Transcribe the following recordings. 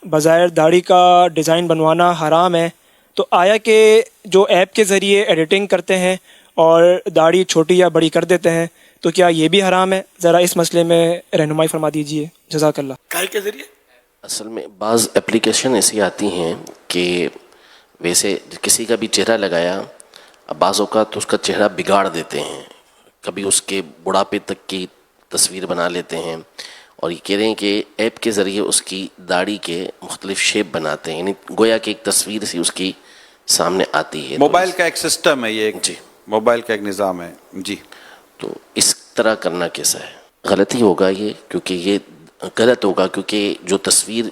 بظاہر داڑھی کا ڈیزائن بنوانا حرام ہے، تو آیا کہ جو ایپ کے ذریعے ایڈیٹنگ کرتے ہیں اور داڑھی چھوٹی یا بڑی کر دیتے ہیں تو کیا یہ بھی حرام ہے؟ ذرا اس مسئلے میں رہنمائی فرما دیجیے، جزاک اللہ۔ کاہے کے ذریعے؟ اصل میں بعض اپلیکیشن ایسی آتی ہیں کہ ویسے کسی کا بھی چہرہ لگایا، اب بعض اوقات تو اس کا چہرہ بگاڑ دیتے ہیں، کبھی اس کے بڑھاپے تک کی تصویر بنا لیتے ہیں، اور یہ کہہ رہے ہیں کہ ایپ کے ذریعے اس کی داڑھی کے مختلف شیپ بناتے ہیں، یعنی گویا کہ ایک تصویر سی اس کی سامنے آتی ہے۔ موبائل کا ایک سسٹم ہے، یہ جی، موبائل کا ایک نظام ہے جی۔ تو اس طرح کرنا کیسا ہے؟ غلطی ہوگا یہ، کیونکہ یہ غلط ہوگا، کیونکہ جو تصویر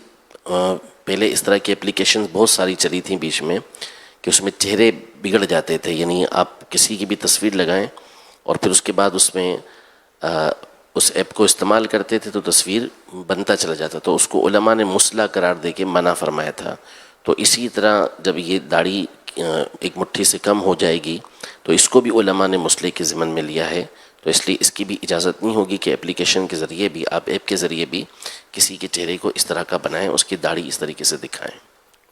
پہلے اس طرح کی اپلیکیشن بہت ساری چلی تھیں بیچ میں کہ اس میں چہرے بگڑ جاتے تھے، یعنی آپ کسی کی بھی تصویر لگائیں اور پھر اس کے بعد اس میں اس ایپ کو استعمال کرتے تھے تو تصویر بنتا چلا جاتا، تو اس کو علماء نے مصلح قرار دے کے منع فرمایا تھا۔ تو اسی طرح جب یہ داڑھی ایک مٹھی سے کم ہو جائے گی تو اس کو بھی علماء نے مصلح کے ضمن میں لیا ہے، تو اس لیے اس کی بھی اجازت نہیں ہوگی کہ اپلیکیشن کے ذریعے بھی، آپ ایپ کے ذریعے بھی کسی کے چہرے کو اس طرح کا بنائیں، اس کی داڑھی اس طریقے سے دکھائیں۔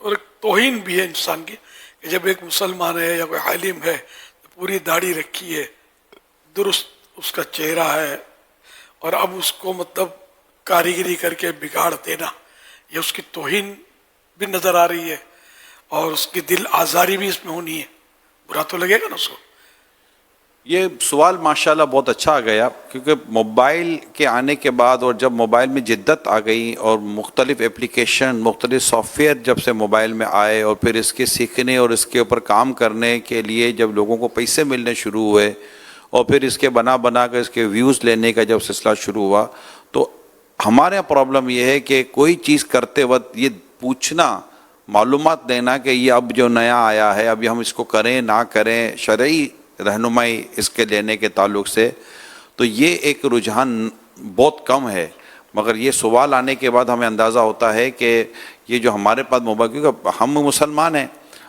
اور ایک توہین بھی ہے انسان کی کہ جب ایک مسلمان ہے یا کوئی عالم ہے تو پوری داڑھی رکھی ہے، درست اس کا چہرہ ہے، اور اب اس کو مطلب کاریگری کر کے بگاڑ دینا، یہ اس کی توہین بھی نظر آ رہی ہے اور اس کی دل آزاری بھی اس میں ہونی ہے، برا تو لگے گا نا اس کو۔ یہ سوال ماشاءاللہ بہت اچھا آ گیا، کیونکہ موبائل کے آنے کے بعد اور جب موبائل میں جدت آ گئی اور مختلف اپلیکیشن، مختلف سافٹ ویئر جب سے موبائل میں آئے اور پھر اس کے سیکھنے اور اس کے اوپر کام کرنے کے لیے جب لوگوں کو پیسے ملنے شروع ہوئے اور پھر اس کے بنا کر اس کے ویوز لینے کا جب سلسلہ شروع ہوا، تو ہمارے یہاں پرابلم یہ ہے کہ کوئی چیز کرتے وقت یہ پوچھنا، معلومات دینا کہ یہ اب جو نیا آیا ہے اب ہم اس کو کریں نہ کریں، شرعی رہنمائی اس کے لینے کے تعلق سے، تو یہ ایک رجحان بہت کم ہے۔ مگر یہ سوال آنے کے بعد ہمیں اندازہ ہوتا ہے کہ یہ جو ہمارے پاس موبائل، کیونکہ ہم مسلمان ہیں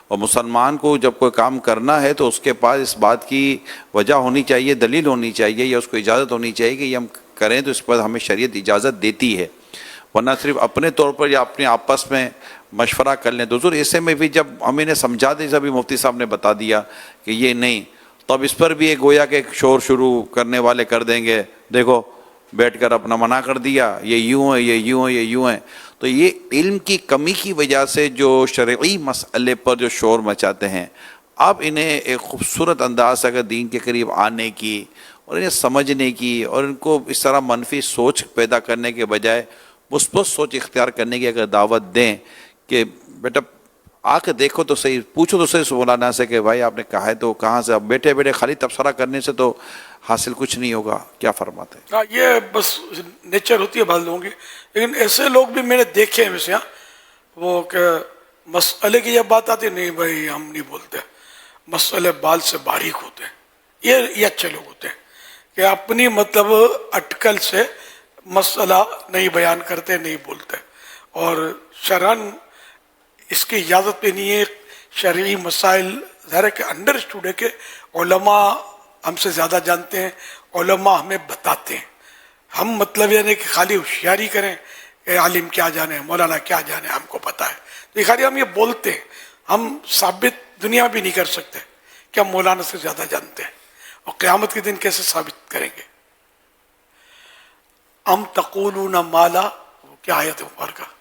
اور مسلمان کو جب کوئی کام کرنا ہے تو اس کے پاس اس بات کی وجہ ہونی چاہیے، دلیل ہونی چاہیے، یا اس کو اجازت ہونی چاہیے کہ یہ ہم کریں تو اس پر ہمیں شریعت اجازت دیتی ہے، ورنہ صرف اپنے طور پر یا اپنے آپس میں مشورہ کر لیں تو ضرور ایسے میں بھی جب ہم انہیں سمجھا دیں، جب مفتی صاحب نے بتا دیا کہ یہ نہیں، تو اب اس پر بھی ایک گویا کہ ایک شور شروع کرنے والے کر دیں گے، دیکھو بیٹھ کر اپنا منع کر دیا، یہ یوں ہے، یہ یوں ہے، یہ یوں ہے۔ تو یہ علم کی کمی کی وجہ سے جو شرعی مسئلے پر جو شور مچاتے ہیں، اب انہیں ایک خوبصورت انداز سے اگر دین کے قریب آنے کی اور انہیں سمجھنے کی اور ان کو اس طرح منفی سوچ پیدا کرنے کے بجائے مثبت سوچ اختیار کرنے کی اگر دعوت دیں کہ بیٹا آ کے دیکھو تو صحیح، پوچھو تو صحیح مولانا سے کہ بھائی آپ نے کہا ہے تو کہاں سے، اب بیٹھے بیٹھے خالی تبصرہ کرنے سے تو حاصل کچھ نہیں ہوگا، کیا فرماتے ہیں؟ ہاں، یہ بس نیچر ہوتی ہے بعض لوگوں کی، لیکن ایسے لوگ بھی میں نے دیکھے ہیں ویسے، وہ کہ مسئلے کی جب بات آتی ہے، نہیں بھائی ہم نہیں بولتے، مسئلے بال سے باریک ہوتے ہیں، یہ اچھے لوگ ہوتے ہیں کہ اپنی مطلب اٹکل سے مسئلہ نہیں بیان کرتے، نہیں بولتے، اور شرعاً اس کی اجازت پہ نہیں ہے۔ شرعی مسائل ظاہر ہے کہ انڈرسٹوڈ ہے کہ علماء ہم سے زیادہ جانتے ہیں، علماء ہمیں بتاتے ہیں، ہم مطلب یعنی کہ خالی ہوشیاری کریں کہ عالم کیا جانے، مولانا کیا جانے، ہم کو پتہ ہے، تو خالی ہم یہ بولتے ہیں، ہم ثابت دنیا بھی نہیں کر سکتے کہ ہم مولانا سے زیادہ جانتے ہیں، اور قیامت کے دن کیسے ثابت کریں گے؟ ام تقولون ما لا، کیا آیت مبارکہ؟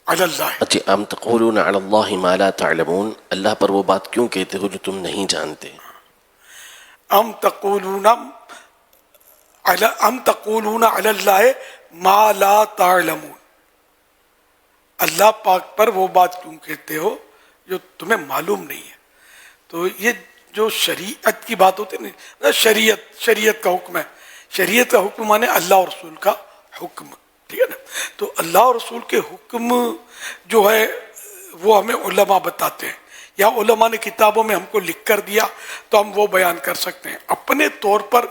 علی اللہ، اچھا، ام تقولون علی اللہ ما لا تعلمون، اللہ پر وہ بات کیوں کہتے ہو جو تم نہیں جانتے؟ ام تقولون علی اللہ ما لا تعلمون، اللہ پاک پر وہ بات کیوں کہتے ہو جو تمہیں معلوم نہیں ہے۔ تو یہ جو شریعت کی بات ہوتی ہے نا، شریعت کا حکم ہے، شریعت کا حکم مانے اللہ اور رسول کا حکم، ٹھیک ہے نا؟ تو اللہ اور رسول کے حکم جو ہے وہ ہمیں علماء بتاتے ہیں، یا علماء نے کتابوں میں ہم کو لکھ کر دیا تو ہم وہ بیان کر سکتے ہیں، اپنے طور پر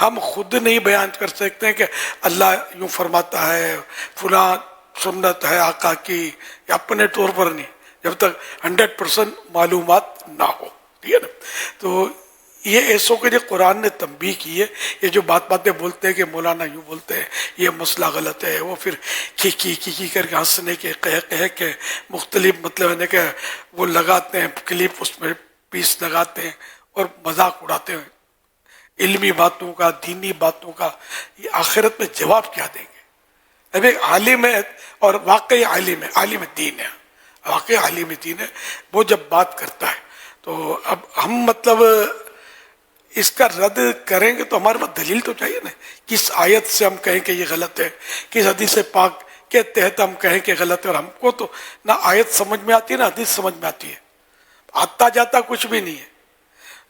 ہم خود نہیں بیان کر سکتے ہیں کہ اللہ یوں فرماتا ہے، فلاں سنت ہے آقا کی، یا اپنے طور پر نہیں، جب تک 100% معلومات نہ ہو، ٹھیک ہے نا؟ تو یہ ایسوں کے لیے قرآن نے تنبیہ کی ہے. یہ جو باتیں بولتے ہیں کہ مولانا یوں بولتے ہیں یہ مسئلہ غلط ہے, وہ پھر کی کر کے ہنسنے کے کہہ کے مختلف مطلب ہے کہ وہ لگاتے ہیں کلپ, اس میں پیس لگاتے ہیں اور مذاق اڑاتے ہیں علمی باتوں کا, دینی باتوں کا. یہ آخرت میں جواب کیا دیں گے؟ اب ایک عالم ہے اور واقعی عالم ہے, عالم دین ہے, واقعی عالم دین ہے, وہ جب بات کرتا ہے تو اب ہم مطلب اس کا رد کریں گے تو ہمارے پاس دلیل تو چاہیے نا. کس آیت سے ہم کہیں کہ یہ غلط ہے, کس حدیث پاک کے تحت ہم کہیں کہ غلط ہے. اور ہم کو تو نہ آیت سمجھ میں آتی ہے نہ حدیث سمجھ میں آتی ہے, آتا جاتا کچھ بھی نہیں ہے.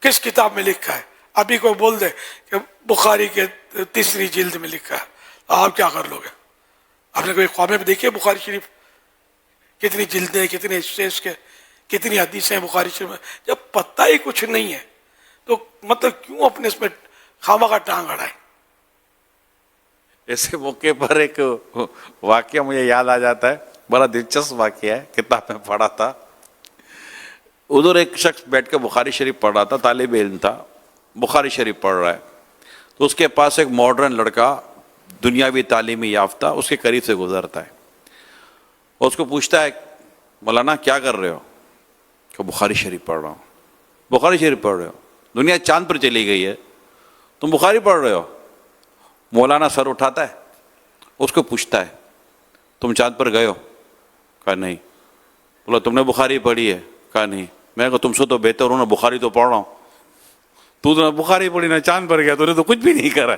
کس کتاب میں لکھا ہے؟ ابھی کوئی بول دے کہ بخاری کے 3 جلد میں لکھا ہے, آپ کیا کر لو گے؟ آپ نے کوئی قومیں میں دیکھی ہے بخاری شریف کتنی جلدیں, کتنے حصے اس کے, کتنی حدیثیں ہیں بخاری شریف میں؟ جب پتہ ہی کچھ نہیں ہے تو مطلب کیوں اپنے اس میں خامہ کا ٹانگ اڑائیں؟ ایسے موقع پر ایک واقعہ مجھے یاد آ جاتا ہے, بڑا دلچسپ واقعہ ہے, کتاب میں پڑھا تھا. ادھر ایک شخص بیٹھ کے بخاری شریف پڑھ رہا تھا, طالب علم تھا, بخاری شریف پڑھ رہا ہے. تو اس کے پاس ایک ماڈرن لڑکا دنیاوی تعلیمی یافتہ اس کے قریب سے گزرتا ہے اور اس کو پوچھتا ہے مولانا کیا کر رہے ہو؟ کہ بخاری شریف پڑھ رہا ہوں. بخاری شریف پڑھ رہے ہو؟ دنیا چاند پر چلی گئی ہے, تم بخاری پڑھ رہے ہو؟ مولانا سر اٹھاتا ہے, اس کو پوچھتا ہے تم چاند پر گئے ہو؟ کہا نہیں. بولا تم نے بخاری پڑھی ہے؟ کہا نہیں. میں کہا تم سے تو بہتر ہوں نا, بخاری تو پڑھ رہا ہوں. تو نے بخاری پڑھی نہ چاند پر گیا, تو نے تو کچھ بھی نہیں کرا.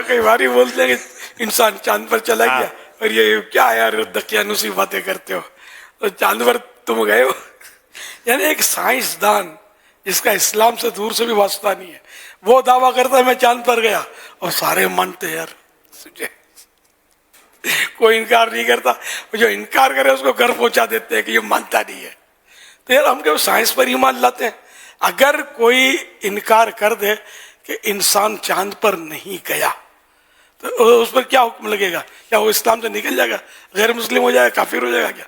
کئی باری بولتے ہیں کہ انسان چاند پر چلا گیا, اور یہ کیا یار دقیانوسی باتیں کرتے ہو, تو چاند پر تم گئے ہو. یعنی ایک سائنسدان جس کا اسلام سے دور سے بھی واسطہ نہیں ہے, وہ دعویٰ کرتا ہے میں چاند پر گیا, اور سارے مانتے ہیں. یار کوئی انکار نہیں کرتا, جو انکار کرے اس کو گھر پہنچا دیتے ہیں کہ یہ مانتا نہیں ہے. تو یار ہم کیا سائنس پر ایمان لاتے ہیں؟ اگر کوئی انکار کر دے کہ انسان چاند پر نہیں گیا تو اس پر کیا حکم لگے گا؟ کیا وہ اسلام سے نکل جائے گا, غیر مسلم ہو جائے گا, کافر ہو جائے گا کیا؟